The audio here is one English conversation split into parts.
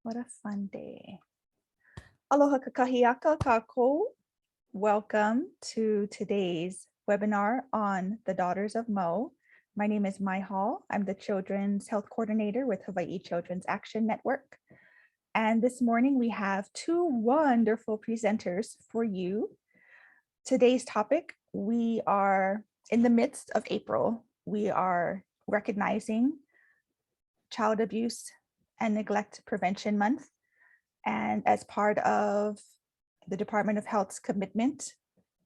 What a fun day. Aloha kakahiaka kākou. Welcome to today's webinar on the Daughters of Mo. My name is Mai Hall. I'm the Children's Health Coordinator with Hawaii Children's Action Network. And this morning we have two wonderful presenters for you. Today's topic, we are in the midst of April. We are recognizing Child Abuse and Neglect Prevention Month. And as part of the Department of Health's commitment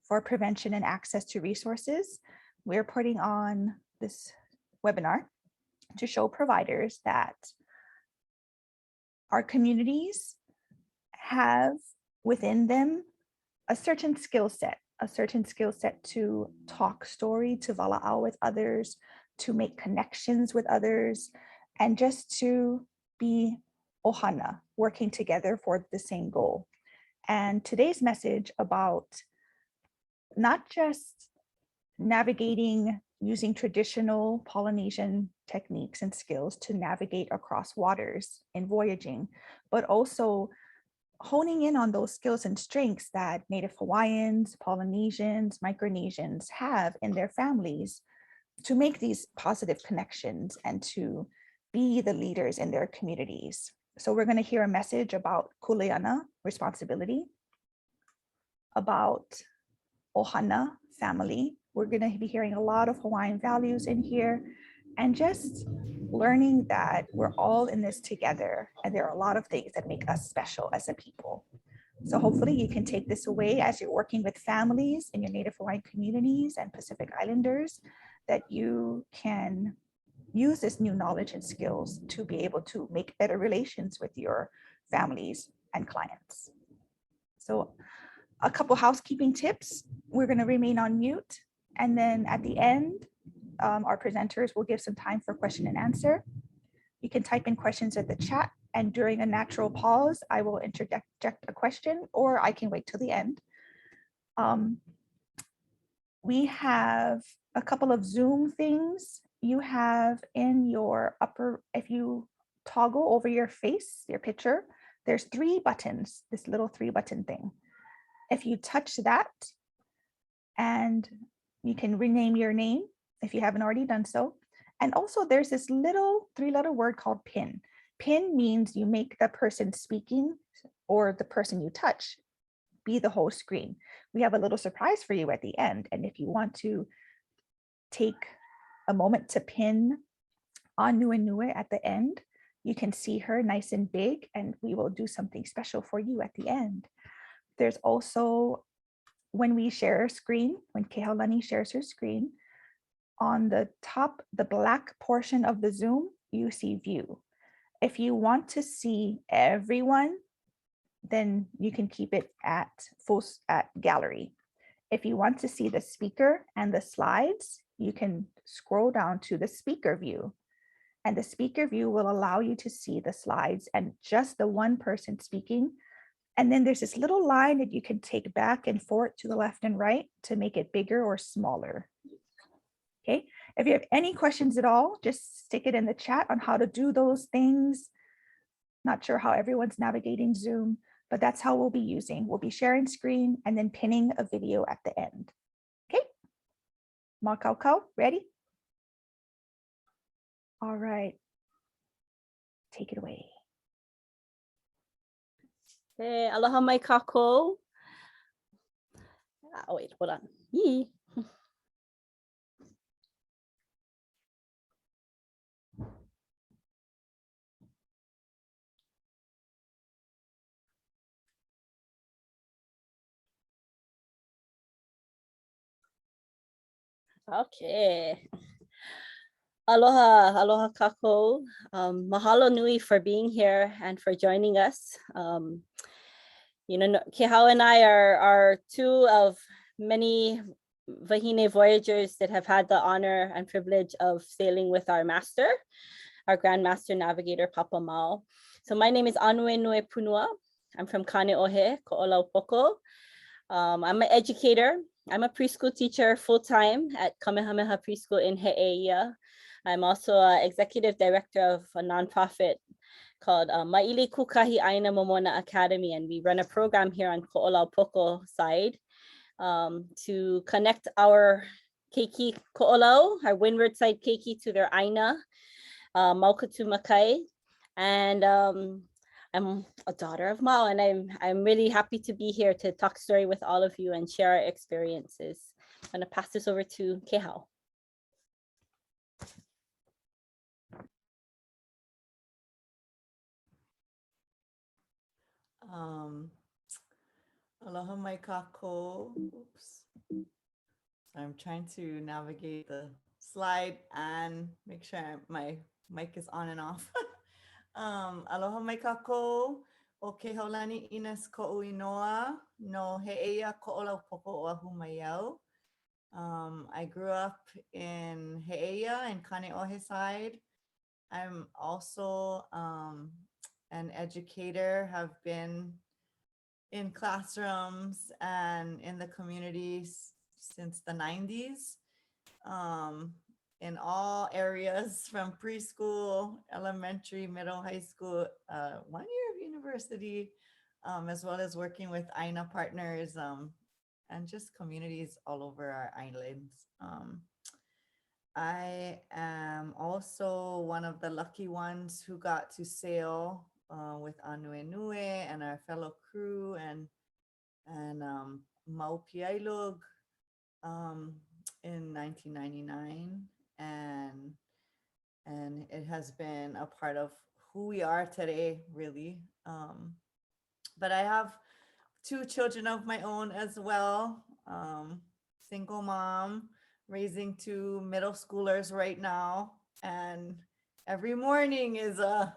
for prevention and access to resources, we're putting on this webinar to show providers that our communities have within them a certain skill set to talk story, to wala'au with others, to make connections with others, and just to be ohana, working together for the same goal. And today's message about not just navigating using traditional Polynesian techniques and skills to navigate across waters in voyaging, but also honing in on those skills and strengths that Native Hawaiians, Polynesians, Micronesians have in their families to make these positive connections and to be the leaders in their communities. So we're going to hear a message about kuleana, responsibility, about ohana, family. We're going to be hearing a lot of Hawaiian values in here, and just learning that we're all in this together, and there are a lot of things that make us special as a people. So hopefully you can take this away as you're working with families in your Native Hawaiian communities and Pacific Islanders, that you can use this new knowledge and skills to be able to make better relations with your families and clients. So a couple housekeeping tips. We're going to remain on mute. And then at the end, our presenters will give some time for question and answer. You can type in questions at the chat, and during a natural pause, I will interject a question, or I can wait till the end. We have a couple of Zoom things you have in your upper, if you toggle over your face, your picture, there's 3 buttons, this little 3-button thing. If you touch that, and you can rename your name if you haven't already done so. And also there's this little 3-letter word called pin. Pin means you make the person speaking or the person you touch be the whole screen. We have a little surprise for you at the end. And if you want to take a moment to pin Ānuenue at the end, you can see her nice and big, and we will do something special for you at the end. There's also, when we share a screen, when Kēhaulani shares her screen, on the top, the black portion of the Zoom, you see view. If you want to see everyone, then you can keep it at gallery. If you want to see the speaker and the slides, you can scroll down to the speaker view. And the speaker view will allow you to see the slides and just the one person speaking. And then there's this little line that you can take back and forth to the left and right to make it bigger or smaller. Okay, if you have any questions at all, just stick it in the chat on how to do those things. Not sure how everyone's navigating Zoom, but that's how we'll be using. We'll be sharing screen and then pinning a video at the end. Okay, Makau, ready? All right, take it away. Hey, aloha mai kākou. Oh, wait, hold on. Yee. Okay. Aloha, aloha kākou. Mahalo nui for being here and for joining us. You know, Kēhau and I are 2 of many wahine voyagers that have had the honor and privilege of sailing with our master, our Grand Master Navigator, Papa Mao. So my name is Ānuenue Punua. I'm from Kanoe, Ko'olaupoko. I'm an educator. I'm a preschool teacher full-time at Kamehameha Preschool in He'eia. I'm also an executive director of a nonprofit called Maili Kukahi Aina Momona Academy, and we run a program here on Ko'olau side to connect our keiki ko'olau, our windward side keiki, to their aina, Maukatu Makai. And I'm a daughter of Mau, and I'm really happy to be here to talk story with all of you and share our experiences. I'm gonna pass this over to Kehau. Aloha mai kako. Oops. So I'm trying to navigate the slide and make sure my mic is on and off. Aloha mai kako. O Kēhaulani Enos ko'u inoa no he'eia ko'olau popo o Ahumaiau. I grew up in He'eia and Kaneohe side. I'm also an educator, have been in classrooms and in the communities since the 90s, in all areas from preschool, elementary, middle, high school, 1 year of university, as well as working with Aina partners and just communities all over our islands. I am also one of the lucky ones who got to sail with Ānuenue and our fellow crew and Maupiailug in 1999, and it has been a part of who we are today, really. But I have 2 children of my own as well. Single mom, raising 2 middle schoolers right now, and every morning is a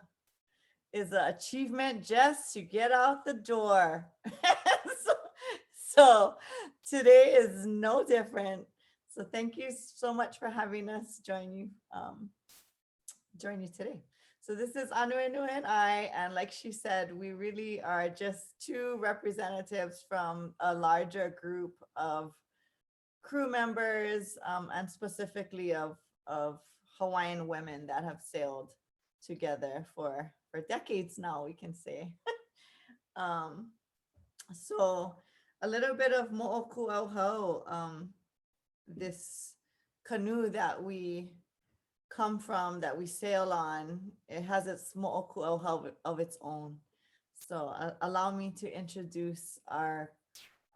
achievement just to get out the door. so today is no different. So thank you so much for having us join you today. So this is Ānuenue and I, and like she said, we really are just 2 representatives from a larger group of crew members, and specifically of Hawaiian women that have sailed together for decades now, we can say. So a little bit of mo'oku auhau, this canoe that we come from, that we sail on, it has its mo'oku auhau of its own. So allow me to introduce our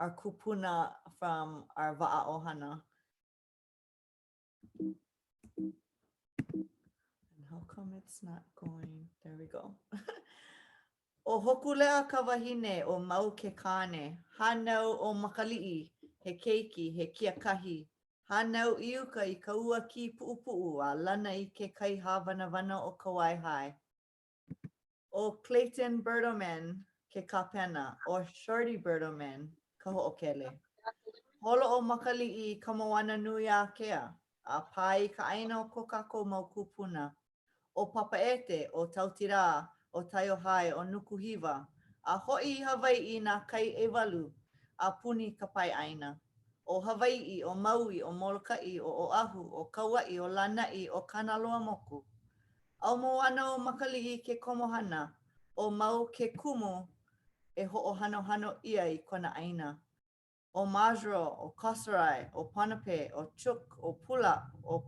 kupuna from our wa'aohana. How come it's not going? There we go. O hokulea ka wahine o mau ke kane, hanau o makali'i, he keiki, he kiakahi, hanau iuka I ka ua ki pu'upu'u a lana I ke kai hawanawano o ka waihai. O Clayton Bertoman ke kapena, o Shorty Bertoman ka ho'okele. Holo o makali'i ka moana nui a kea, a pai ka aina o ko kako mau kupuna. O Papaete, o Tautira, o Taiohai, o Nukuhiva, a ho'i Hawaii nā kai ewalu, a puni ka pai aina. O Hawaii, o Maui, o Molokai, o Oahu, o Kauai, o Lanai, o Kanaloa moku. Au moana o makali'i ke komohana, o mau ke kumu, e ho'ohanohano ia I kona aina. O Majro, o Kosarai, o Ponape, o Chuk, o Pula, o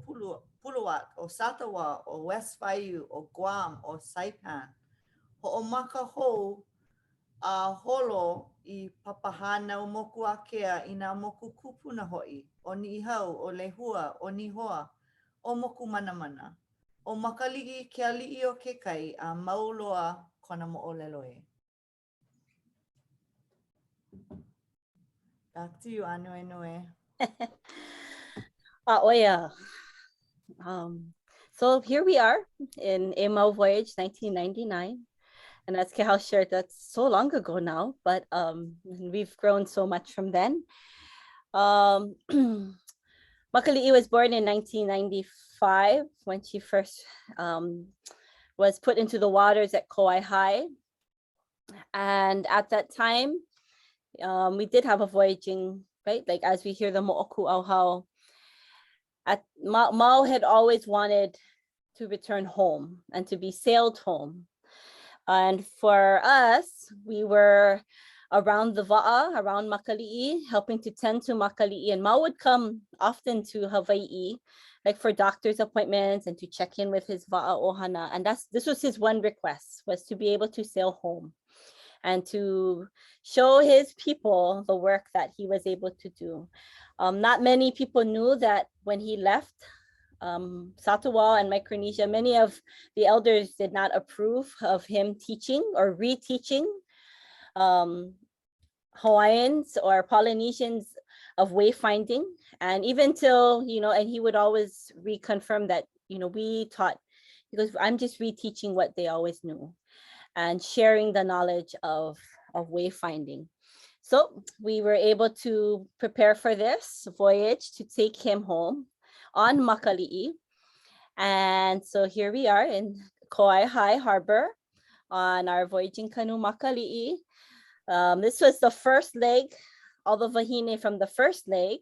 Puluat, o Satawa, o West Vaiu, o Guam, o Saipan. Ho'omaka hou a holo I papahana o moku akea I nā moku kupuna ho'i, o Ni'ihau, o Lehua, o Nihoa, o moku manamana. O makali'i ke ali'i o ke kai a mauloa kona mo'olelo e. Back to you, Ānuenue. Oya. So here we are in a Mau voyage 1999. And as Kehau shared, that's so long ago now, but we've grown so much from then. Makali'i was born in 1995 when she first was put into the waters at Kauai High. And at that time, we did have a voyaging, right? Like as we hear the mo'oku auhau, Mau had always wanted to return home and to be sailed home. And for us, we were around the va'a, around Makali'i, helping to tend to Makali'i. And Ma would come often to Hawaii, like for doctor's appointments and to check in with his va'a ohana. And this was his one request, was to be able to sail home and to show his people the work that he was able to do. Not many people knew that when he left Satawal and Micronesia, many of the elders did not approve of him teaching or reteaching Hawaiians or Polynesians of wayfinding. And even till, and he would always reconfirm that, we taught, because I'm just reteaching what they always knew and sharing the knowledge of wayfinding. So we were able to prepare for this voyage to take him home on Makali'i. And so here we are in Kauai Harbor on our voyaging canoe Makali'i. This was the first leg, all the wahine from the first leg.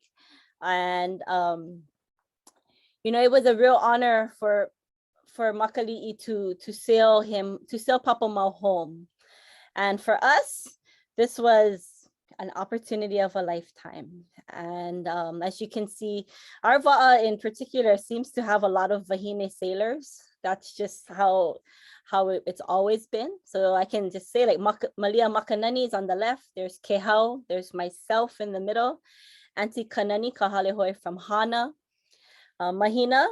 And, it was a real honor for Makali'i to sail Papa Mau home. And for us, this was an opportunity of a lifetime. And as you can see, our va'a in particular seems to have a lot of wahine sailors. That's just how it's always been. So I can just say, like, Malia Makanani is on the left, there's Kehau, there's myself in the middle, Auntie Kanani Kahalehoi from Hana, Mahina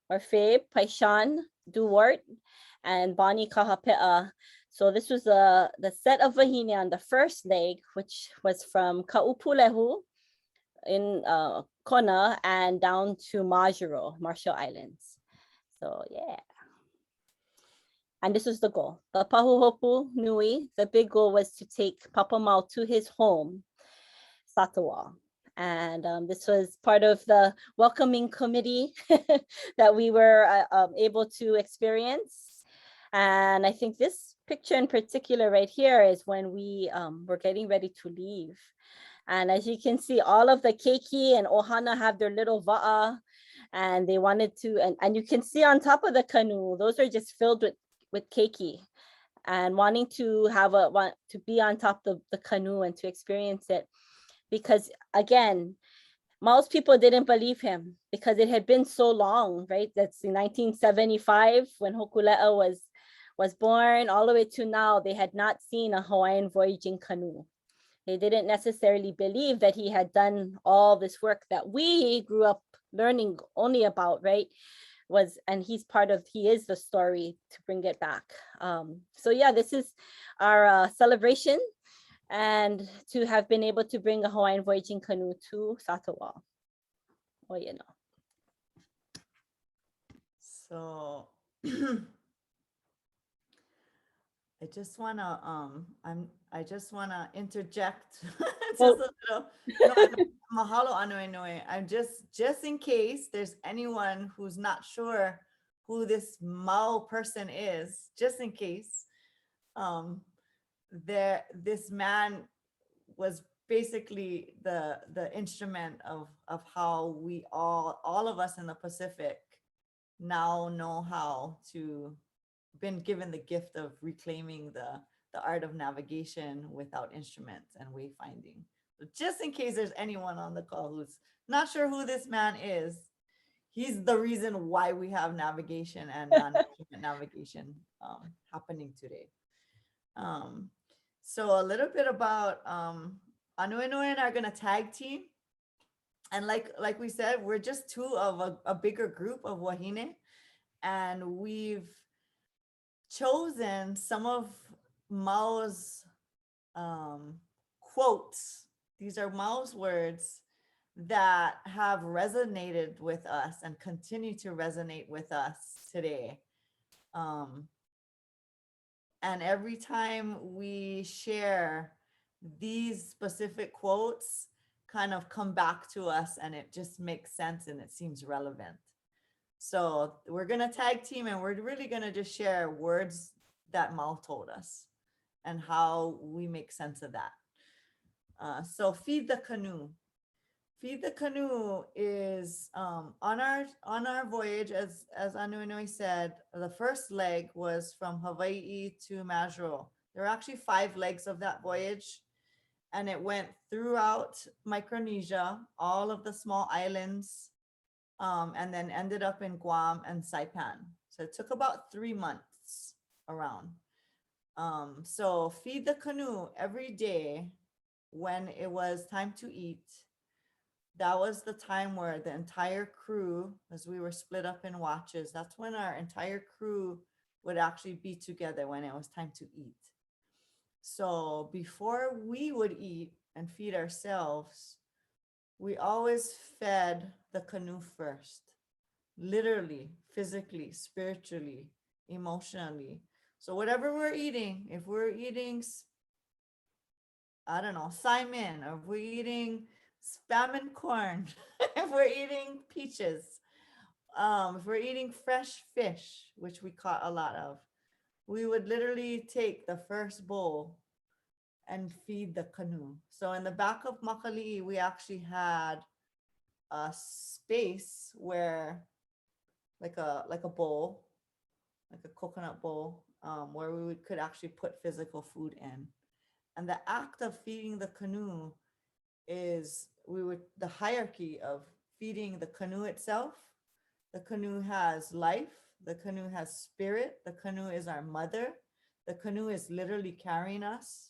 or Fabe, Paishan, Duwart, and Bonnie Kahapea. So this was the set of wahine on the first leg, which was from Ka'upulehu in Kona and down to Majuro, Marshall Islands. So yeah. And this was the goal. The Pahuhopu Nui, the big goal was to take Papa Mau to his home, Satawal. And this was part of the welcoming committee that we were able to experience. And I think this picture in particular right here is when we were getting ready to leave. And as you can see, all of the keiki and ohana have their little va'a, and they wanted to, and you can see on top of the canoe, those are just filled with keiki, and wanting to to be on top of the canoe and to experience it. Because again, most people didn't believe him because it had been so long, right? That's in 1975 when Hokulea was born, all the way to now, they had not seen a Hawaiian voyaging canoe. They didn't necessarily believe that he had done all this work that we grew up learning only about, right? He is the story to bring it back. So yeah, this is our celebration, and to have been able to bring a Hawaiian voyaging canoe to Satawal. Well, So I just wanna interject just a little. Mahalo Ānuenue. I'm just in case there's anyone who's not sure who this Mau person is, just in case. This man was basically the instrument of how we all of us in the Pacific now know how to been given the gift of reclaiming the art of navigation without instruments and wayfinding. So just in case there's anyone on the call who's not sure who this man is, he's the reason why we have navigation and non-instrument navigation happening today. So a little bit about Ānuenue and I are gonna tag team. And like we said, we're just two of a bigger group of wahine, and we've chosen some of Mau's quotes. These are Mau's words that have resonated with us and continue to resonate with us today. And every time we share, these specific quotes kind of come back to us, and it just makes sense and it seems relevant. So we're going to tag team, and we're really going to just share words that Mau told us and how we make sense of that. So feed the canoe. Feed the Canoe is on our voyage, as Ānuenue said, the first leg was from Hawaii to Majuro. There were actually 5 legs of that voyage, and it went throughout Micronesia, all of the small islands, and then ended up in Guam and Saipan. So it took about 3 months around. So feed the canoe every day when it was time to eat. That was the time where the entire crew, as we were split up in watches, that's when our entire crew would actually be together when it was time to eat. So before we would eat and feed ourselves, we always fed the canoe first, literally, physically, spiritually, emotionally. So whatever we're eating, if we're eating, I don't know, Simon, or if we're eating spam and corn, if we're eating peaches, if we're eating fresh fish, which we caught a lot of, we would literally take the first bowl and feed the canoe. So in the back of Makali'i, we actually had a space where, like a bowl, like a coconut bowl, where we could actually put physical food in. And the act of feeding the canoe is the hierarchy of feeding the canoe itself. The canoe has life. The canoe has spirit. The canoe is our mother. The canoe is literally carrying us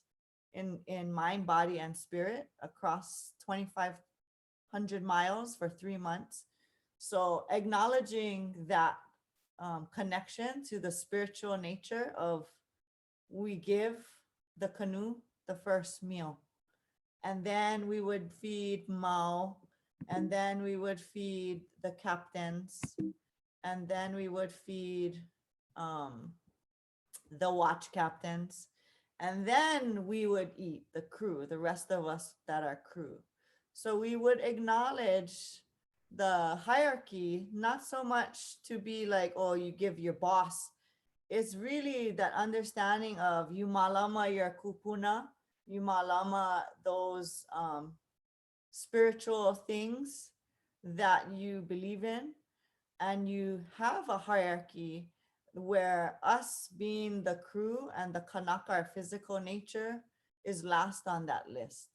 in mind, body, and spirit across 2,500 miles for 3 months. So acknowledging that connection to the spiritual nature of, we give the canoe the first meal, and then we would feed Mao, and then we would feed the captains, and then we would feed the watch captains, and then we would eat, the crew, the rest of us that are crew. So we would acknowledge the hierarchy, not so much to be like, oh, you give your boss. It's really that understanding of you malama your kupuna, you malama those spiritual things that you believe in, and you have a hierarchy where us being the crew and the kanaka, our physical nature, is last on that list.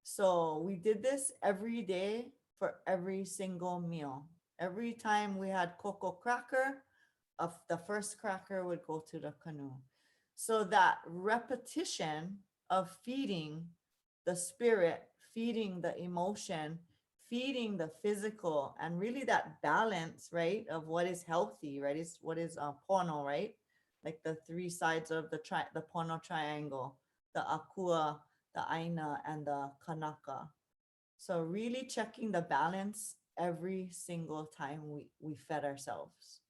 So we did this every day for every single meal. Every time we had cocoa cracker, the first cracker would go to the canoe. So that repetition of feeding the spirit, feeding the emotion, feeding the physical, and really that balance, right, of what is healthy, right, is what is pono, right, like the 3 sides of the pono triangle, the akua, the aina, and the kanaka. So really checking the balance every single time we fed ourselves.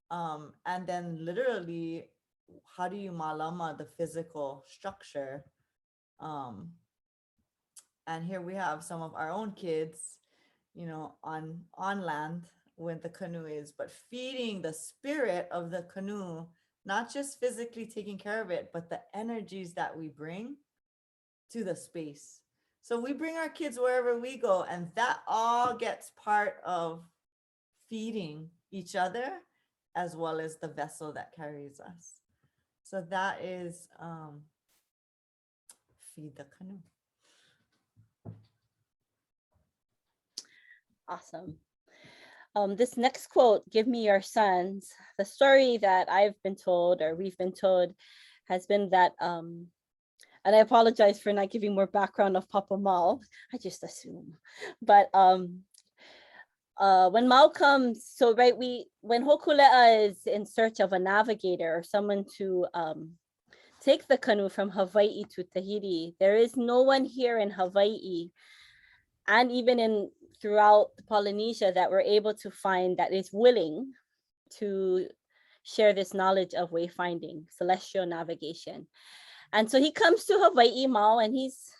And then literally, how do you malama the physical structure? And here we have some of our own kids, on land when the canoe is, but feeding the spirit of the canoe, not just physically taking care of it, but the energies that we bring to the space. So we bring our kids wherever we go, and that all gets part of feeding each other as well as the vessel that carries us. So that is feed the canoe. Awesome. This next quote, "Give me your sons." The story that I've been told, or we've been told, has been that, and I apologize for not giving more background of Papa Mao. I just assume, but when Mao comes, so right, when Hokulea is in search of a navigator or someone to take the canoe from Hawaii to Tahiti, there is no one here in Hawaii, and even throughout Polynesia, that we're able to find that is willing to share this knowledge of wayfinding, celestial navigation. And so he comes to Hawaii, Mao, and he's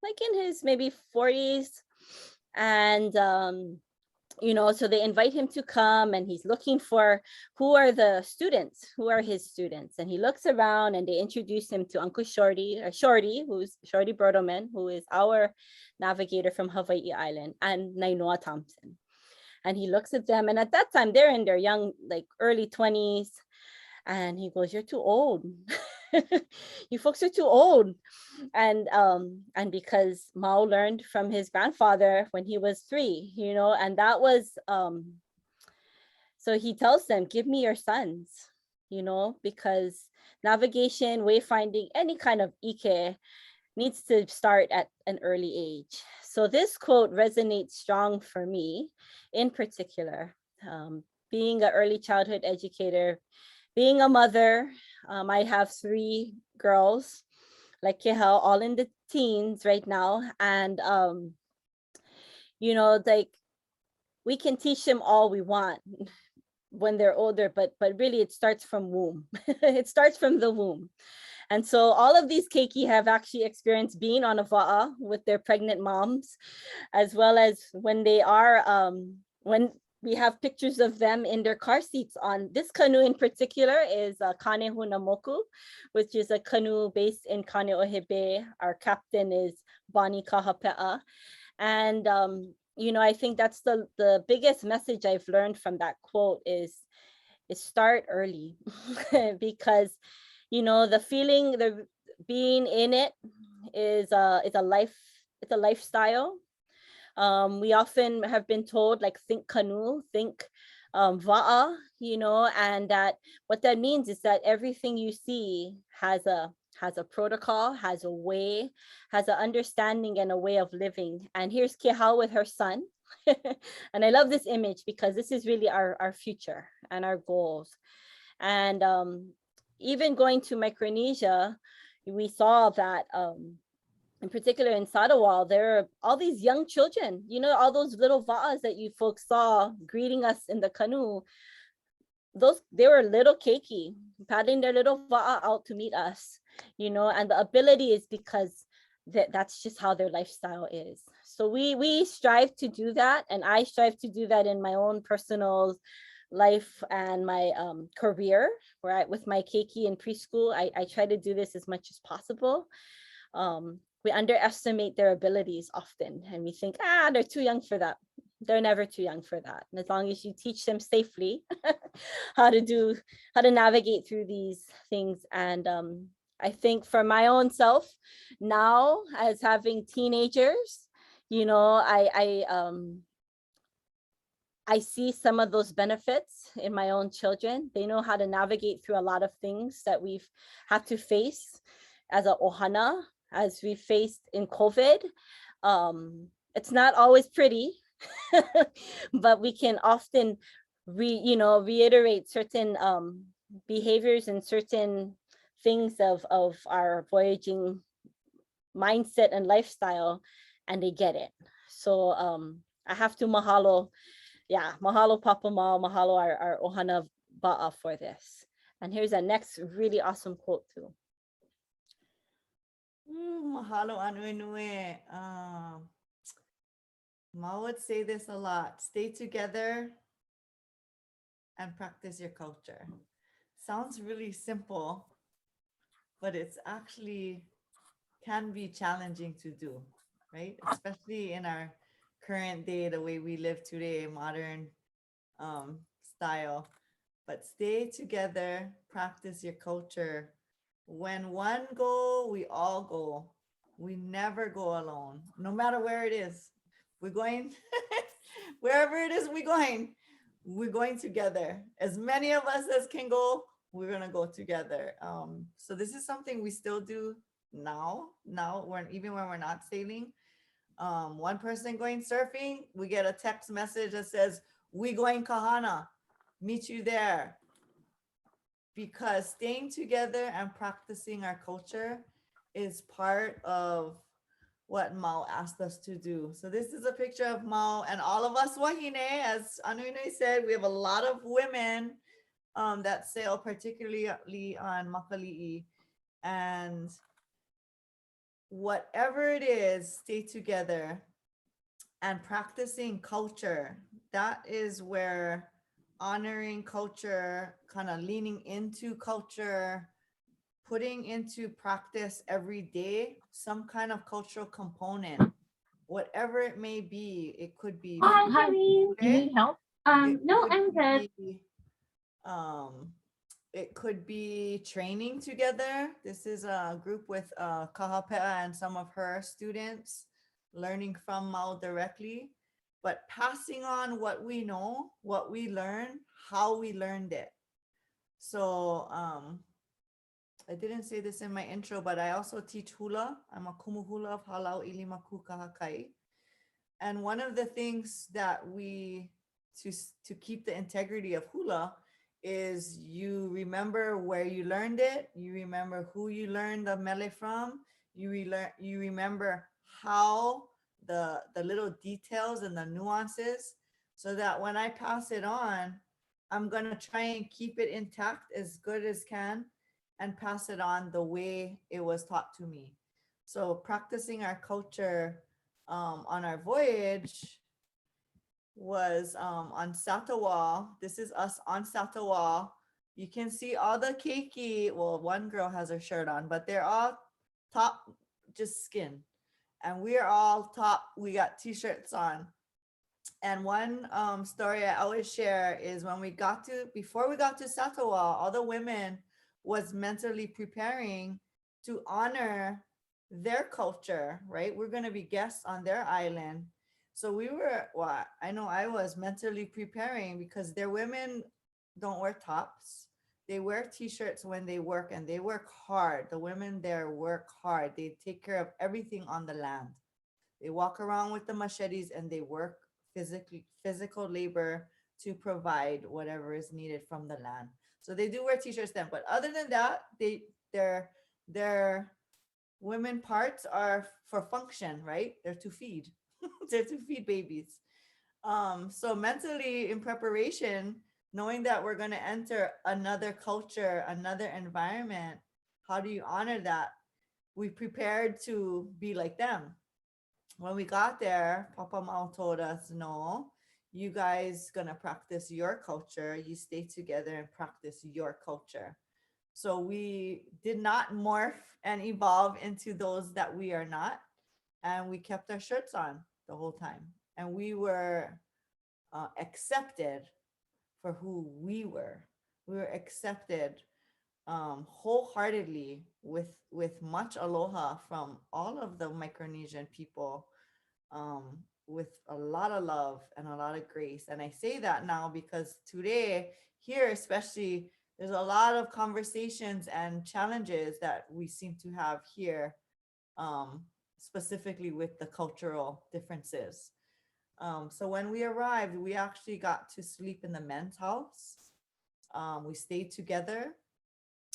like in his maybe 40s, and so they invite him to come, and he's looking for who are his students. And he looks around, and they introduce him to Uncle Shorty, who's Shorty Brodoman, who is our navigator from Hawaii Island, and Nainoa Thompson. And he looks at them, and at that time they're in their young, like early 20s. And he goes, "You're too old. You folks are too old." And because Mao learned from his grandfather when he was 3, and that was so he tells them, "Give me your sons," because navigation, wayfinding, any kind of ike needs to start at an early age. So this quote resonates strong for me in particular. Being an early childhood educator, being a mother, I have 3 girls, like Kehau, all in the teens right now. And, like, we can teach them all we want when they're older, but really it starts from womb. It starts from the womb. And so all of these keiki have actually experienced being on a va'a with their pregnant moms, as well as when they are, when we have pictures of them in their car seats. On this canoe in particular is Kane Hunamoku, which is a canoe based in Kaneohe Bay. Our captain is Bonnie Kahape'a. And, I think that's the biggest message I've learned from that quote is start early. Because, the feeling, the being in it is a lifestyle. We often have been told, like, think canoe, think va'a, and that what that means is that everything you see has a protocol, has a way, has an understanding and a way of living. And here's Kehau with her son. And I love this image because this is really our future and our goals. And even going to Micronesia, we saw that in particular in Sadawal, there are all these young children, all those little va'as that you folks saw greeting us in the canoe. They were little keiki, paddling their little va'a out to meet us, and the ability is because that's just how their lifestyle is. So we strive to do that, and I strive to do that in my own personal life and my career, where with my keiki in preschool, I try to do this as much as possible. We underestimate their abilities often, and we think, they're too young for that. They're never too young for that. And as long as you teach them safely how to navigate through these things. And I think for my own self now, as having teenagers, I see some of those benefits in my own children. They know how to navigate through a lot of things that we've had to face as a ohana, as we faced in COVID. It's not always pretty, but we can often reiterate certain behaviors and certain things of our voyaging mindset and lifestyle, and they get it. So I have to mahalo Papa Mao, mahalo our ohana ba'a for this. And here's a next really awesome quote too. Mahalo Ānuenue. Ma would say this a lot: stay together and practice your culture. Sounds really simple, but it's actually can be challenging to do, right? Especially in our current day, the way we live today, modern style. But stay together, practice your culture. When one go, we all go. We never go alone, no matter where it is. We're going, wherever it is we're going together. As many of us as can go, we're gonna go together. So this is something we still do now, even when we're not sailing. One person going surfing, we get a text message that says, "We going Kahana, meet you there." Because staying together and practicing our culture is part of what Mao asked us to do. So this is a picture of Mao and all of us wahine. As Ānuenue said, we have a lot of women that sail, particularly on Makali'i. And whatever it is, stay together. and practicing culture. That is where honoring culture, kind of leaning into culture, putting into practice every day some kind of cultural component, whatever it may be. It could be Hi, honey. You food, need help? it No, could I'm good. be, it could be training together. This is a group with Kahapea and some of her students learning from Mao directly, but passing on what we know, what we learn, how we learned it. So I didn't say this in my intro, but I also teach hula. I'm a kumu hula of Halau Ilimaku Kahakai. And one of the things that we, to keep the integrity of hula, is you remember where you learned it, you remember who you learned the mele from, you remember how the little details and the nuances, so that when I pass it on, I'm gonna try and keep it intact as good as can and pass it on the way it was taught to me. So practicing our culture on our voyage was on Satawa. This is us on Satawa. You can see all the keiki. Well, one girl has her shirt on, but they're all top just skin. And we're all top, we got t-shirts on. And one story I always share is when before we got to Satawa, all the women was mentally preparing to honor their culture, right? We're going to be guests on their island. So I know I was mentally preparing, because their women don't wear tops. They wear t-shirts when they work, and they work hard. The women there work hard. They take care of everything on the land. They walk around with the machetes and they work physical labor to provide whatever is needed from the land. So they do wear t-shirts then, but other than that, their women parts are for function, right? They're to feed. They're to feed babies. So mentally in preparation, knowing that we're going to enter another culture, another environment, how do you honor that? We prepared to be like them. When we got there, Papa Mao told us, no, you guys gonna practice your culture. You stay together and practice your culture. So we did not morph and evolve into those that we are not. And we kept our shirts on the whole time. And we were accepted for who we were. We were accepted wholeheartedly with much aloha from all of the Micronesian people, with a lot of love and a lot of grace. And I say that now because today here, especially, there's a lot of conversations and challenges that we seem to have here, specifically with the cultural differences. So when we arrived, we actually got to sleep in the men's house. We stayed together.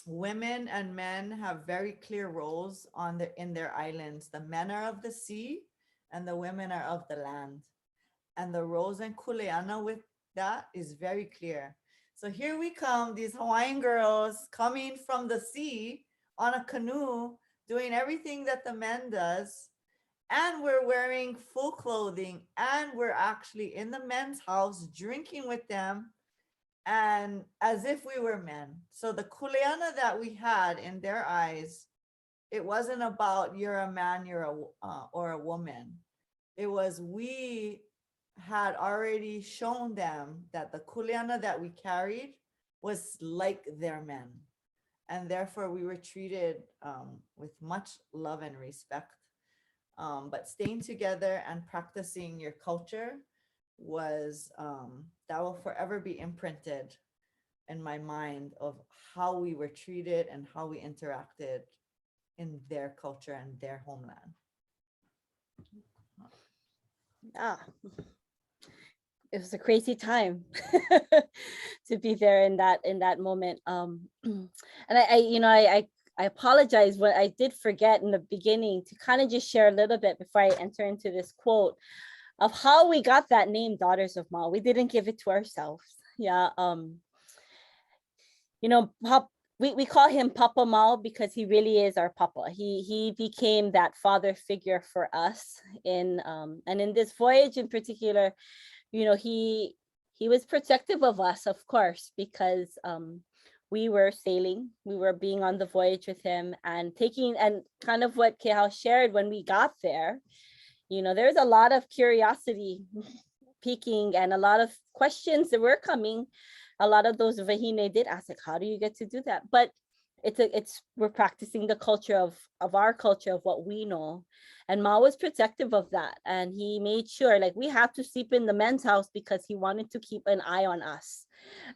Women and men have very clear roles in their islands. The men are of the sea and the women are of the land. And the roles and kuleana with that is very clear. So here we come, these Hawaiian girls coming from the sea on a canoe, doing everything that the men does. And we're wearing full clothing, and we're actually in the men's house drinking with them, and as if we were men. So the kuleana that we had in their eyes, it wasn't about you're a man, or a woman. It was, we had already shown them that the kuleana that we carried was like their men, and therefore we were treated with much love and respect. But staying together and practicing your culture was, that will forever be imprinted in my mind of how we were treated and how we interacted in their culture and their homeland. Yeah, it was a crazy time to be there in that moment. And I apologize, but I did forget in the beginning to kind of just share a little bit before I enter into this quote of how we got that name, Daughters of Ma. We didn't give it to ourselves. Yeah. we call him Papa Mao because he really is our papa. He became that father figure for us and in this voyage in particular, you know, he was protective of us, of course, because we were sailing, we were being on the voyage with him and taking, and kind of what Kēhau shared when we got there, you know, there's a lot of curiosity peaking and a lot of questions that were coming. A lot of those vahine did ask, like, how do you get to do that? But we're practicing the culture of our culture, of what we know. And Ma was protective of that. And he made sure, like, we have to sleep in the men's house because he wanted to keep an eye on us.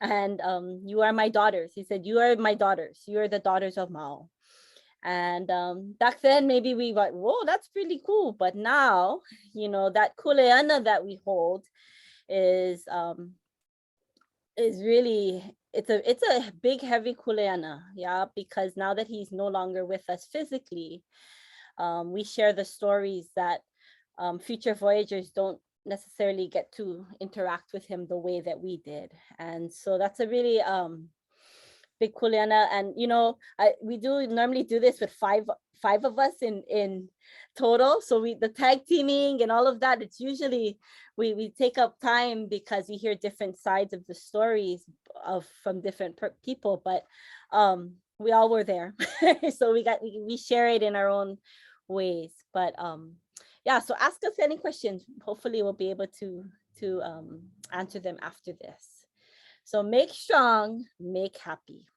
And you are my daughters. He said, you are my daughters. You are the daughters of Mao. And back then, maybe we got, whoa, that's pretty cool. But now, you know, that kuleana that we hold is really, it's a big, heavy kuleana, yeah, because now that he's no longer with us physically, we share the stories that future voyagers don't necessarily get to interact with him the way that we did. And so that's a really big kuleana. And you know, we do normally do this with five of us in total. So the tag teaming and all of that, it's usually we take up time because we hear different sides of the stories from different people, but we all were there. So we share it in our own ways. But yeah, so ask us any questions. Hopefully we'll be able to answer them after this. So make strong, make happy.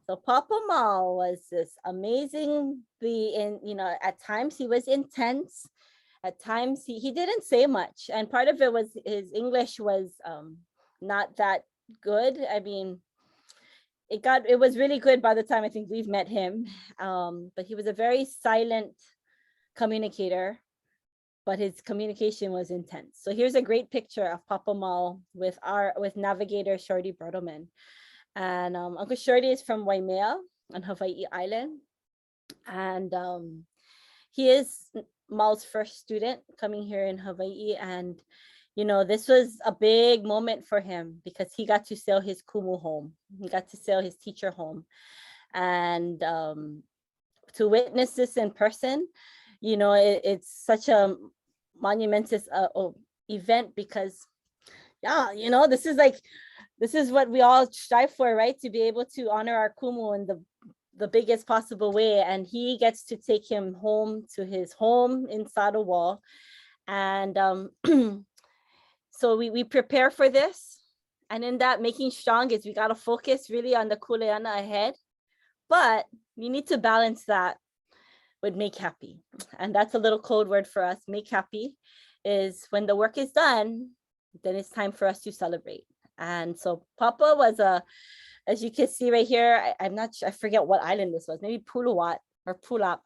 So Papa Mao was this amazing, you know, at times he was intense. At times he didn't say much. And part of it was his English was not that good. I mean, it was really good by the time I think we've met him. But he was a very silent communicator, but his communication was intense. So here's a great picture of Papa Mao with navigator Shorty Brodoman. And Uncle Shorty is from Waimea on Hawaii Island. And he is Mao's first student coming here in Hawaii. And, you know, this was a big moment for him because he got to sail his kumu home. He got to sail his teacher home. And to witness this in person, you know, it's such a monumentous event because, yeah, you know, this is what we all strive for, right? To be able to honor our kumu in the biggest possible way. And he gets to take him home to his home in Sarawak. And so we prepare for this. And in that, making strong is we got to focus really on the kuleana ahead. But we need to balance that with make happy. And that's a little code word for us. Make happy is when the work is done, then it's time for us to celebrate. And so Papa was as you can see right here, I'm not sure, I forget what island this was, maybe Puluat or Pulap.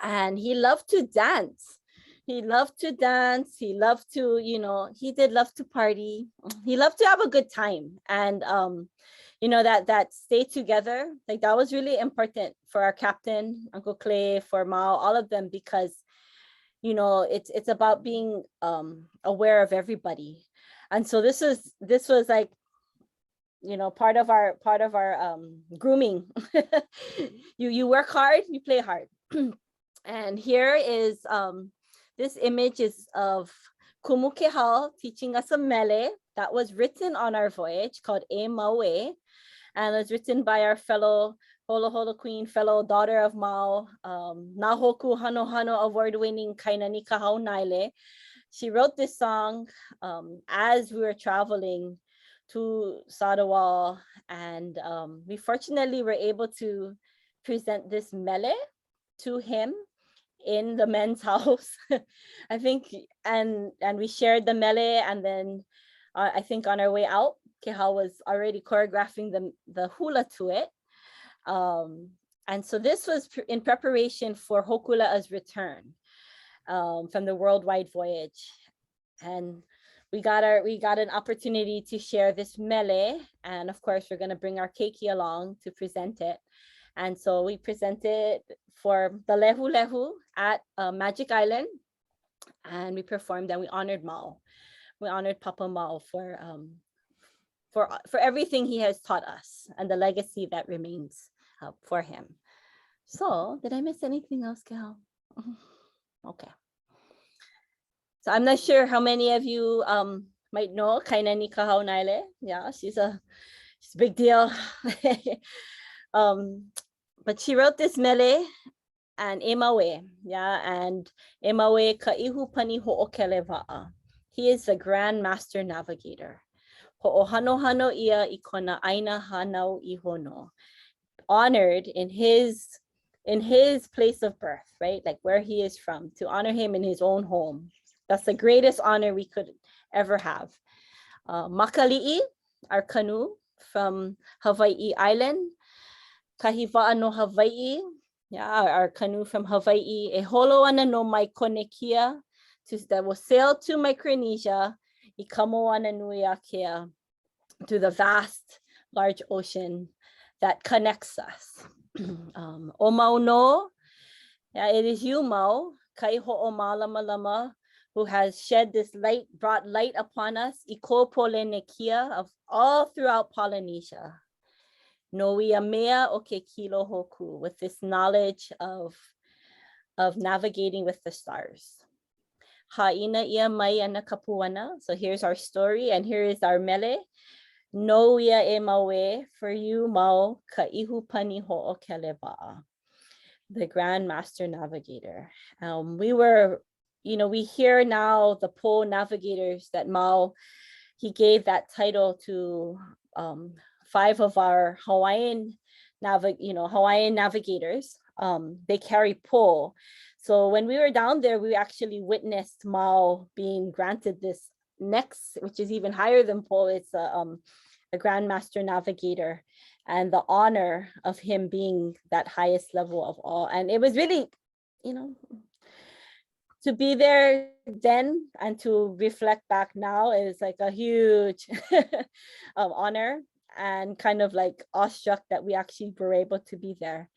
And he loved to dance. He loved to dance. He loved to, you know, he did love to party. He loved to have a good time. And, you know, that stay together, like that was really important for our captain, Uncle Clay, for Mao, all of them, because, you know, it's about being aware of everybody. And so this was like, you know, part of our grooming. you work hard, you play hard. And here is this image is of Kumu Kēhau teaching us a mele that was written on our voyage called E Maue, and it was written by our fellow Holo Holo Queen, fellow daughter of Mao, Nahoku Hano Hano award-winning Kainani Ānuenue. She wrote this song as we were traveling to Sarawak, and we fortunately were able to present this mele to him in the men's house. I think, and we shared the mele, and then I think on our way out, Kēhau was already choreographing the hula to it. And so this was in preparation for Hokula'a's return from the worldwide voyage. And we got an opportunity to share this mele, and of course we're going to bring our keiki along to present it. And so we presented for the lehu lehu at Magic Island, and we performed and we honored Mao. We honored Papa Mao for for everything he has taught us and the legacy that remains for him. So did I miss anything else, Kēhau? Okay. So I'm not sure how many of you might know Kainani Kēhaulani. Yeah, she's a big deal. But she wrote this mele and Emawe, yeah, and Emawe ka'ihu pani ho'okele wa'a. He is the Grand Master Navigator. Ho'ohanohano ia I kona aina hanau ihono. Honored in his place of birth, right? Like where he is from, to honor him in his own home. That's the greatest honor we could ever have. Makali'i, our canoe from Hawaii Island. Kahiva'a no Hawaii, yeah, our canoe from Hawaii. E holo ana no mai konekia, that will sail to Micronesia. I kamo ana nui a kea, to the vast, large ocean that connects us. O mau no, yeah, it is you, Mau, kai ho'o malama lama, who has shed this light, brought light upon us, I ko Polynesian, of all throughout Polynesia. No ia mea o ke kilo hoku, with this knowledge of navigating with the stars. Ha'ina ia mai ana kapuana. So here's our story, and here is our mele. No ia e maue, for you, Mau, ka'ihu pani ho'okele wa'a, the Grand Master Navigator. We hear now the Po navigators that Mau, he gave that title to 5 of our Hawaiian navigators. They carry Po. So when we were down there, we actually witnessed Mau being granted this next, which is even higher than Po. It's a Grand Master Navigator, and the honor of him being that highest level of all. And it was really, to be there then and to reflect back now is like a huge honor, and kind of like awestruck that we actually were able to be there.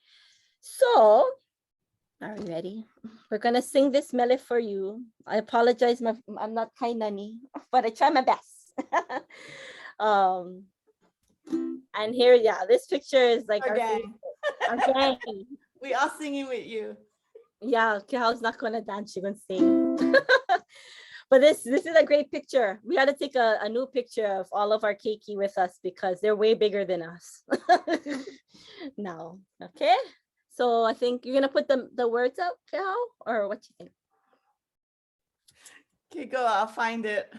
So, are we ready? We're gonna sing this mele for you. I apologize, I'm not Kainani, but I try my best. And here, yeah, this picture is like our gang. We are singing with you. Yeah, Kēhau's not gonna dance, she's gonna sing. But this is a great picture. We had to take a new picture of all of our keiki with us because they're way bigger than us. Now, okay? So I think you're gonna put the words up, Kēhau, or what you think? Okay, go, I'll find it.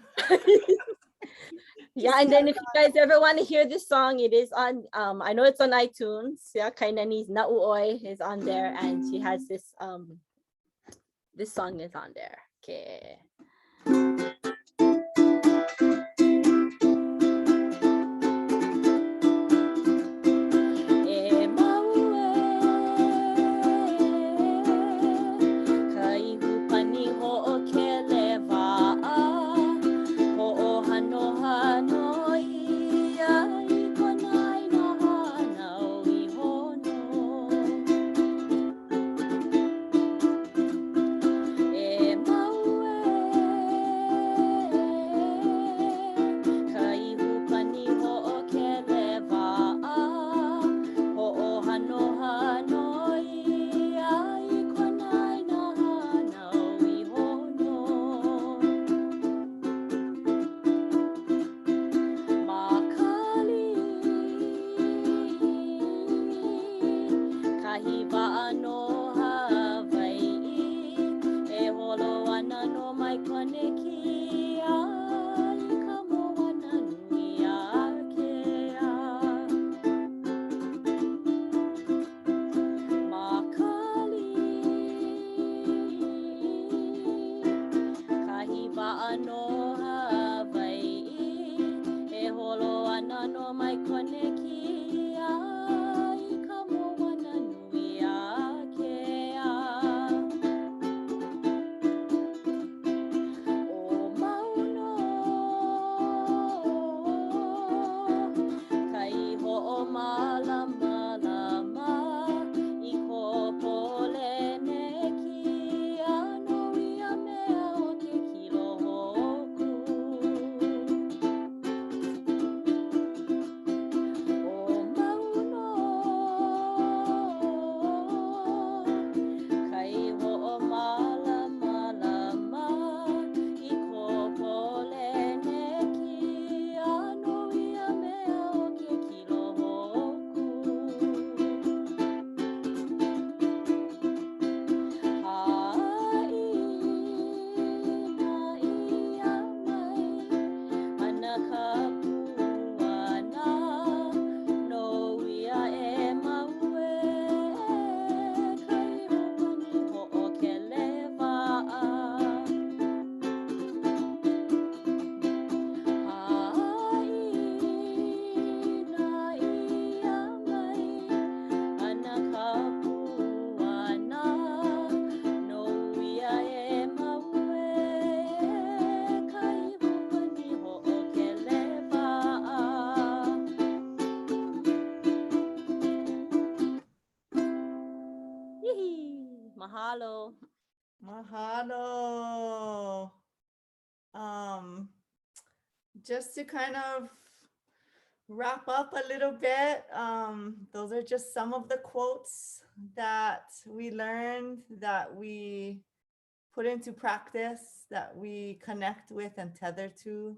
Yeah, and then if you guys ever want to hear this song, it is on, I know it's on iTunes. Yeah, Kainani's Na'u'oi is on there, and she has this song is on there. Okay. Mahalo. Mahalo. Just to kind of wrap up a little bit, those are just some of the quotes that we learned, that we put into practice, that we connect with and tether to,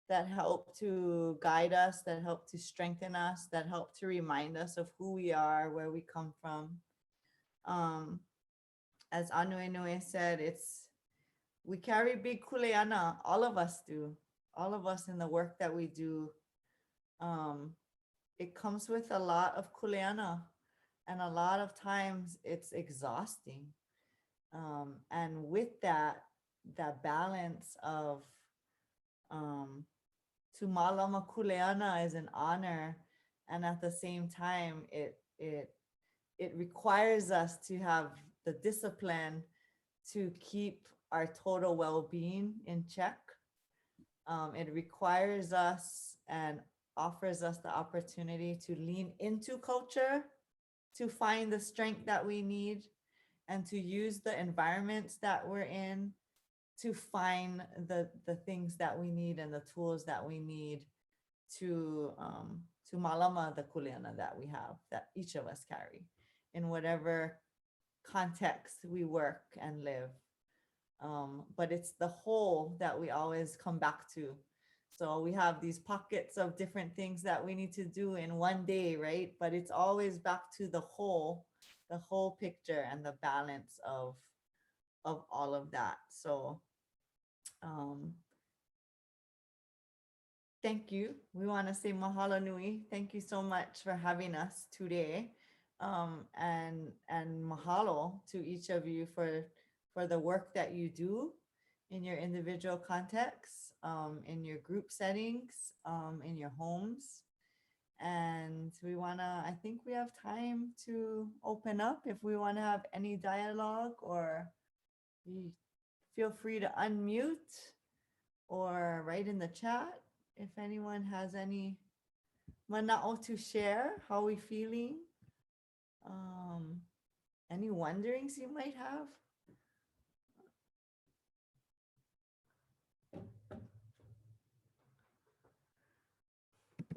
that help to guide us, that help to strengthen us, that help to remind us of who we are, where we come from. As Ānuenue said, we carry big kuleana. All of us do. All of us in the work that we do. It comes with a lot of kuleana, and a lot of times it's exhausting. And with that balance of to malama kuleana is an honor, and at the same time it requires us to have the discipline to keep our total well-being in check. It requires us and offers us the opportunity to lean into culture, to find the strength that we need, and to use the environments that we're in to find the things that we need and the tools that we need to malama the kuleana that we have, that each of us carry in whatever context we work and live. But it's the whole that we always come back to. So we have these pockets of different things that we need to do in one day, right? But it's always back to the whole picture and the balance of all of that. So thank you. We want to say mahalo nui. Thank you so much for having us today. And mahalo to each of you for the work that you do in your individual contexts, in your group settings, in your homes. And I think we have time to open up if we want to have any dialogue, or you feel free to unmute or write in the chat if anyone has any mana'o to share, how we feeling, any wonderings you might have.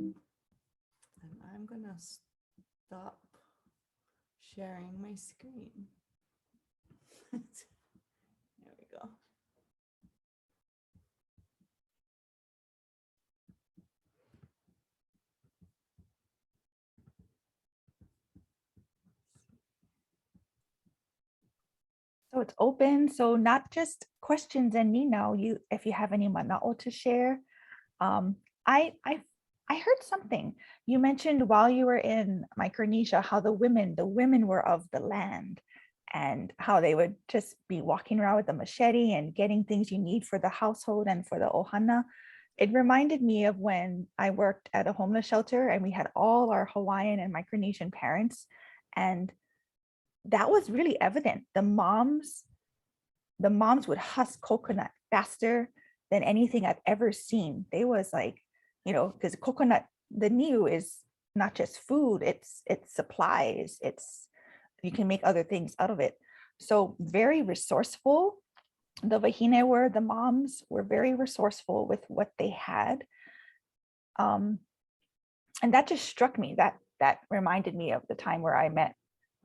And I'm gonna stop sharing my screen. There we go. So it's open. So not just questions and Nino, if you have any mana'o to share. I heard something. You mentioned while you were in Micronesia, how the women were of the land, and how they would just be walking around with a machete and getting things you need for the household and for the ohana. It reminded me of when I worked at a homeless shelter and we had all our Hawaiian and Micronesian parents, and that was really evident. The moms would husk coconut faster than anything I've ever seen. They was like, because coconut, the niu is not just food, it's supplies, you can make other things out of it. So very resourceful. The moms were very resourceful with what they had. And that just struck me, that reminded me of the time where I met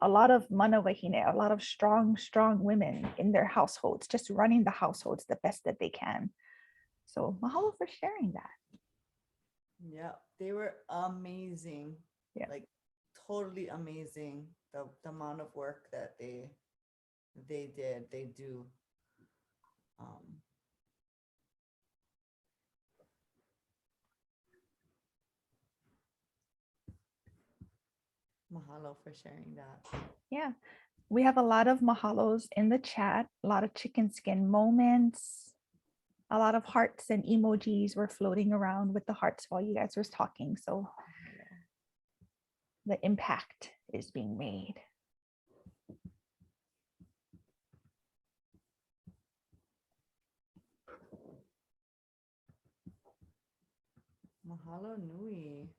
a lot of mana wahine, a lot of strong women in their households, just running the households the best that they can. So mahalo for sharing that. Yeah, they were amazing. Yeah. Like totally amazing. The amount of work that they do. Mahalo for sharing that. Yeah, we have a lot of mahalos in the chat, a lot of chicken skin moments, a lot of hearts and emojis were floating around with the hearts while you guys were talking. So the impact is being made. Mahalo nui.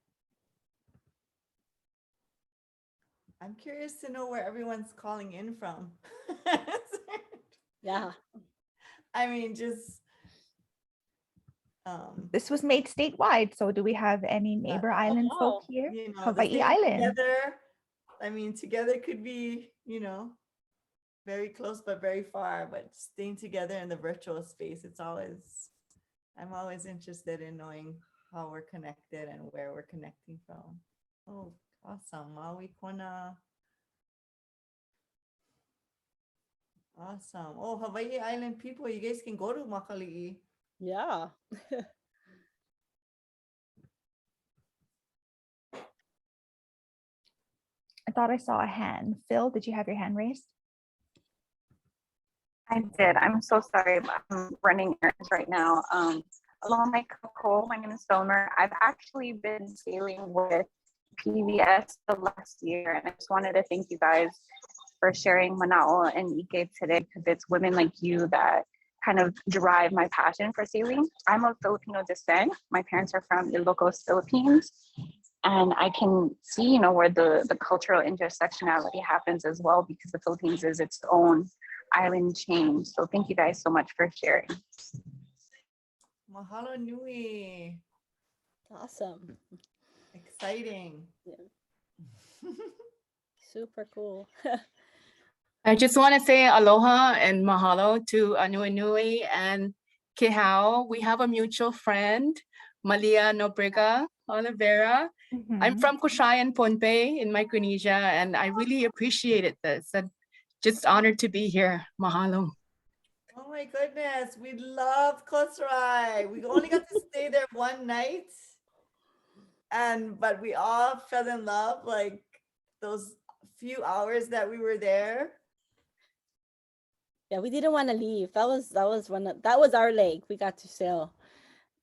I'm curious to know where everyone's calling in from. Yeah. I mean, just This was made statewide. So do we have any neighbor island folk Oh, here? you know, the Hawaii staying Island. together. I mean, together could be, very close but very far, but staying together in the virtual space, I'm always interested in knowing how we're connected and where we're connecting from. Oh, awesome. Maui Kona. Awesome. Oh, Hawaii Island people, you guys can go to Makali'i. yeah. I thought I saw a hand. Phil, did you have your hand raised? I did. I'm so sorry. I'm running errands right now. Hello, my co. My name is Somer. I've actually been sailing with PBS the last year, and I just wanted to thank you guys for sharing Mana'o and Ike today, because it's women like you that kind of drive my passion for sailing. I'm of Filipino descent. My parents are from Ilocos, Philippines. And I can see, where the cultural intersectionality happens as well, because the Philippines is its own island chain. So thank you guys so much for sharing. Mahalo nui. Awesome. Exciting. Yeah. Super cool. I just want to say aloha and mahalo to Ānuenue and Kehau. We have a mutual friend, Malia Nobrega Oliveira. I'm from Kushayan, Pohnpei in Micronesia, and I really appreciated this. And just honored to be here. Mahalo. Oh my goodness, we love Kosrae. We only got to stay there one night, but we all fell in love like those few hours that we were there. Yeah, we didn't want to leave. That was our leg. We got to sail.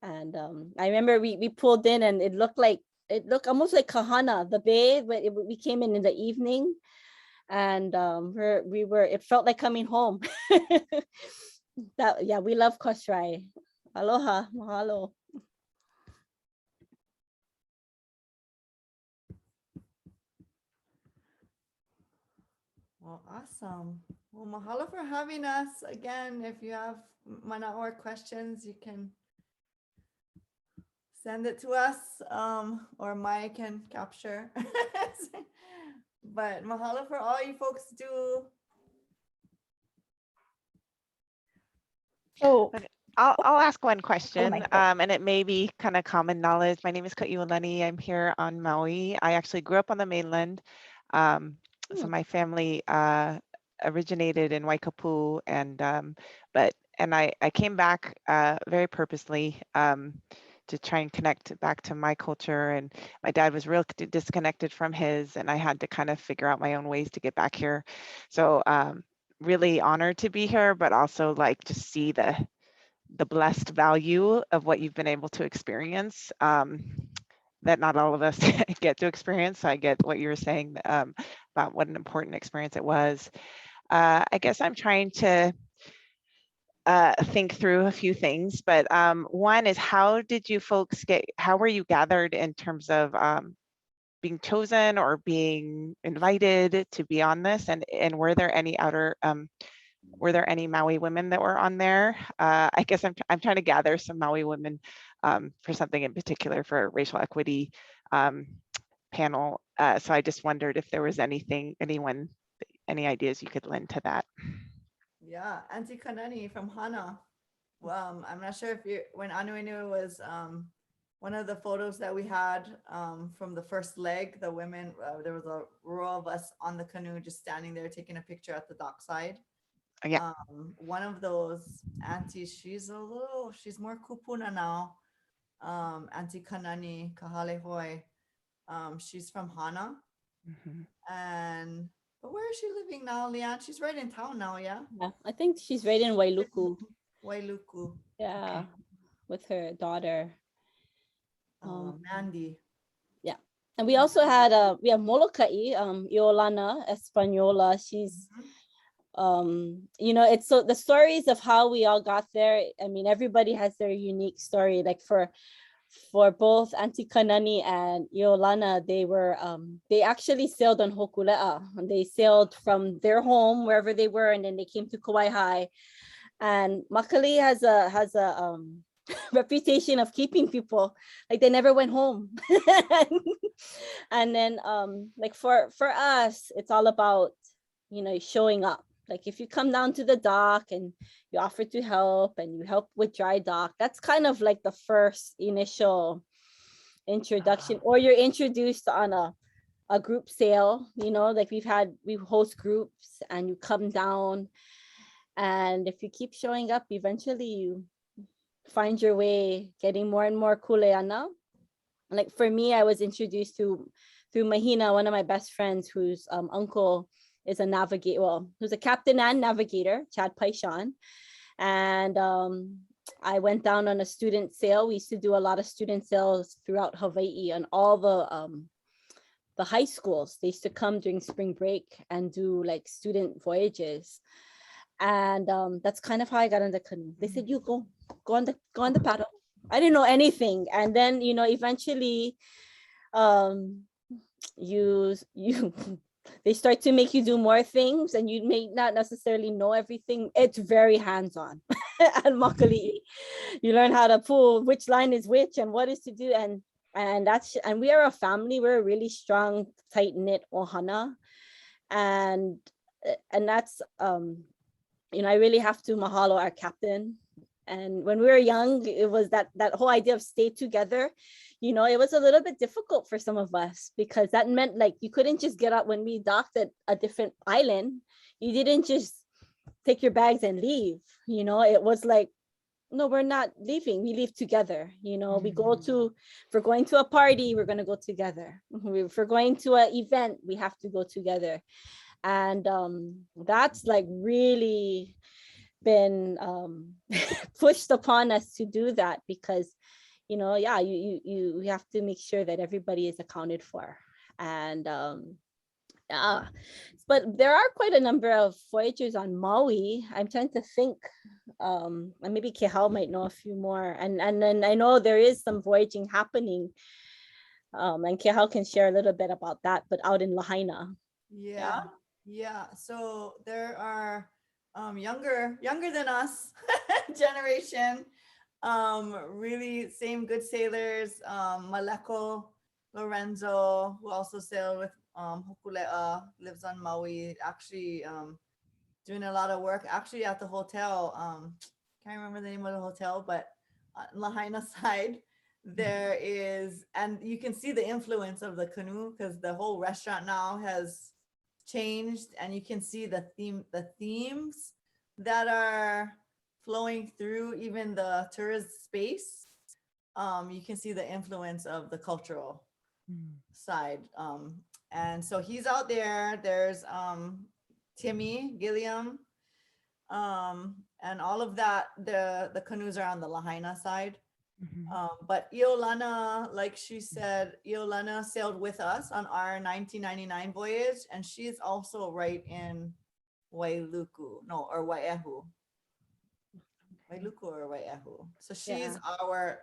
And I remember we pulled in, and it looked almost like Kahana, the bay, but we came in the evening, and it felt like coming home. We love Kosrae. Aloha, mahalo. Well, awesome. Well, mahalo for having us. Again, if you have Mana'o questions, you can send it to us, or Maya can capture. But mahalo for all you folks do. So I'll ask one question, Michael. and it may be kind of common knowledge. My name is Ānuenue. I'm here on Maui. I actually grew up on the mainland. So my family originated in Waikapu, and I came back very purposely to try and connect back to my culture. And my dad was real disconnected from his, and I had to kind of figure out my own ways to get back here. So really honored to be here, but also like to see the blessed value of what you've been able to experience, that not all of us get to experience. So I get what you were saying about what an important experience it was. I guess I'm trying to think through a few things, but one is, how were you gathered in terms of being chosen or being invited to be on this? And were there any Maui women that were on there? I guess I'm trying to gather some Maui women for something in particular for a racial equity panel. So I just wondered if there was any ideas you could lend to that. Yeah, Auntie Kanani from Hana. Well, I'm not sure when Ānuenue was one of the photos that we had from the first leg, the women, there was a row of us on the canoe just standing there taking a picture at the dockside. Yeah. One of those aunties, she's more kupuna now. Auntie Kanani Kahalehoi. She's from Hana. Mm-hmm. But where is she living now, Leanne? She's right in town now, yeah? Yeah, I think she's right in Wailuku. Wailuku. Yeah, okay. With her daughter. Mandy. Yeah. And we also had we have Molokai, Iolana Espanola. She's it's so the stories of how we all got there. I mean, everybody has their unique story. Like for for both Auntie Kanani and Iolana, they actually sailed on Hokulea. They sailed from their home, wherever they were, and then they came to Kauai High. And Makali has a reputation of keeping people, like they never went home. And then like for us, it's all about, you know, showing up. Like if you come down to the dock and you offer to help and you help with dry dock, that's kind of like the first initial introduction. Or you're introduced on a group sail, you know, like we host groups and you come down, and if you keep showing up, eventually you find your way getting more and more kuleana. Like for me, I was introduced through Mahina, one of my best friends, whose uncle is a navigator, well, who's a captain and navigator, Chad Paishan. And I went down on a student sail. We used to do a lot of student sails throughout Hawaii, and all the high schools. They used to come during spring break and do like student voyages. And that's kind of how I got on the canoe. They said, you go on the paddle. I didn't know anything. And then, you know, eventually they start to make you do more things, and you may not necessarily know everything. It's very hands-on at Makali'i. You learn how to pull which line is which and what is to do. And we are a family. We're a really strong, tight-knit ohana. And that's you know, I really have to mahalo our captain. And when we were young, it was that whole idea of stay together. You know, it was a little bit difficult for some of us, because that meant like you couldn't just get up when we docked at a different island. You didn't just take your bags and leave. You know, it was like, no, we're not leaving. We leave together. You know, if we're going to a party, we're going to go together. If we're going to an event, we have to go together. And that's like really been pushed upon us to do that, because, you know, yeah, you have to make sure that everybody is accounted for. And yeah, but there are quite a number of voyagers on Maui. I'm trying to think, and maybe Kehau might know a few more. And then I know there is some voyaging happening, and Kehau can share a little bit about that, but out in Lahaina. Yeah. So there are younger than us generation, really same good sailors, Maleko Lorenzo, who also sailed with Hokulea, lives on Maui, actually doing a lot of work actually at the hotel. Can't remember the name of the hotel, but on Lahaina side there is, and you can see the influence of the canoe, because the whole restaurant now has changed, and you can see the themes that are flowing through even the tourist space. You can see the influence of the cultural side. And so he's out there. There's Timmy Gilliam, and all of that. The canoes are on the Lahaina side. But Iolana, like she said, Iolana sailed with us on our 1999 voyage, and she's also right in Wailuku, or Waiahu. Wailuku or Waiahu. So she's our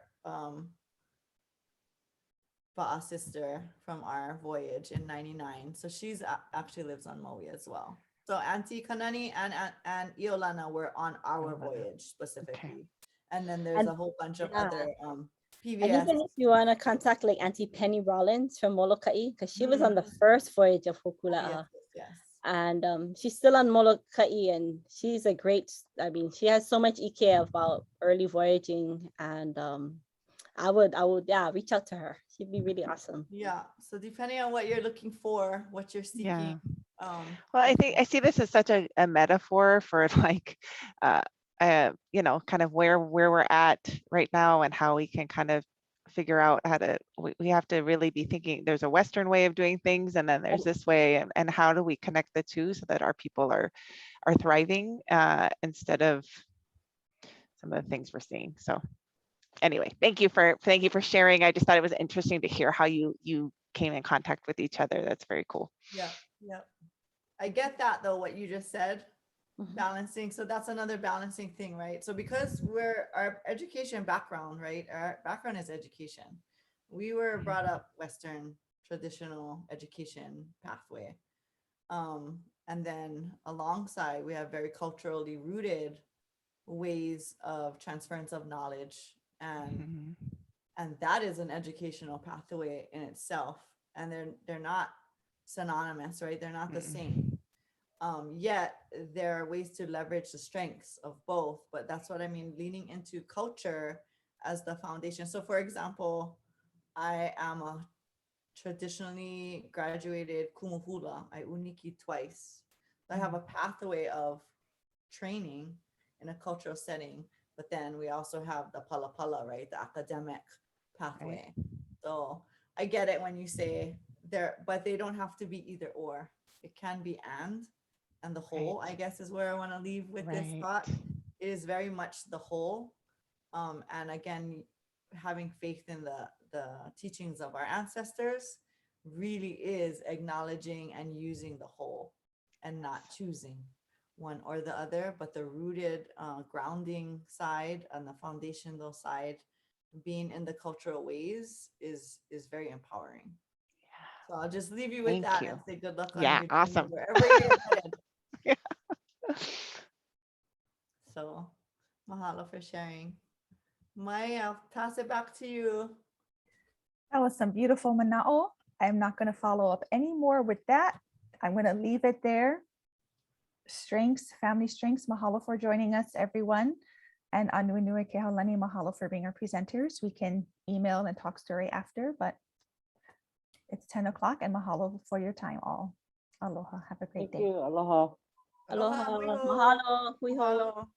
Pa'a sister from our voyage in 99. So she's actually lives on Maui as well. So Auntie Kanani and Iolana were on our voyage specifically. Okay. And then there's a whole bunch of other PVS. And even if you want to contact like Auntie Penny Rollins from Molokai, because she was on the first voyage of Hokulea. Yes. And she's still on Molokai, and she's a great, I mean, she has so much ike about early voyaging, and I would reach out to her. She'd be really awesome. Yeah. So depending on what you're looking for, what you're seeking. Well, I think I see this as such a metaphor for like you know, kind of where we're at right now, and how we can kind of figure out how to, we have to really be thinking there's a Western way of doing things, and then there's this way, and how do we connect the two so that our people are thriving instead of some of the things we're seeing. So anyway, thank you for sharing. I just thought it was interesting to hear how you came in contact with each other. That's very cool. Yeah. I get that though, what you just said, balancing. So that's another balancing thing, right? So because our education background, right? Our background is education. We were brought up Western traditional education pathway. And then alongside, we have very culturally rooted ways of transference of knowledge, and that is an educational pathway in itself. And they're not synonymous, right? They're not the same. Yet there are ways to leverage the strengths of both. But that's what I mean, leaning into culture as the foundation. So for example, I am a traditionally graduated kumuhula. I uniki twice. So I have a pathway of training in a cultural setting, but then we also have the palapala, right? The academic pathway. Right. So I get it when you say there, but they don't have to be either or. It can be and the whole, right. I guess is where I want to leave with this thought. It is very much the whole. And again, having faith in the teachings of our ancestors really is acknowledging and using the whole and not choosing one or the other, but the rooted grounding side and the foundational side, being in the cultural ways is very empowering. So I'll just leave you with that and say good luck on your awesome. wherever you're headed. So mahalo for sharing. Maya, I'll pass it back to you. That was some beautiful mana'o. I'm not going to follow up anymore with that. I'm going to leave it there. Strengths, family strengths. Mahalo for joining us, everyone. And Ānuenue, Kēhaulani, mahalo for being our presenters. We can email and talk story after, but it's 10 o'clock and mahalo for your time all. Aloha. Have a great day. Thank you. Aloha. Aloha. Mahalo. Mahalo.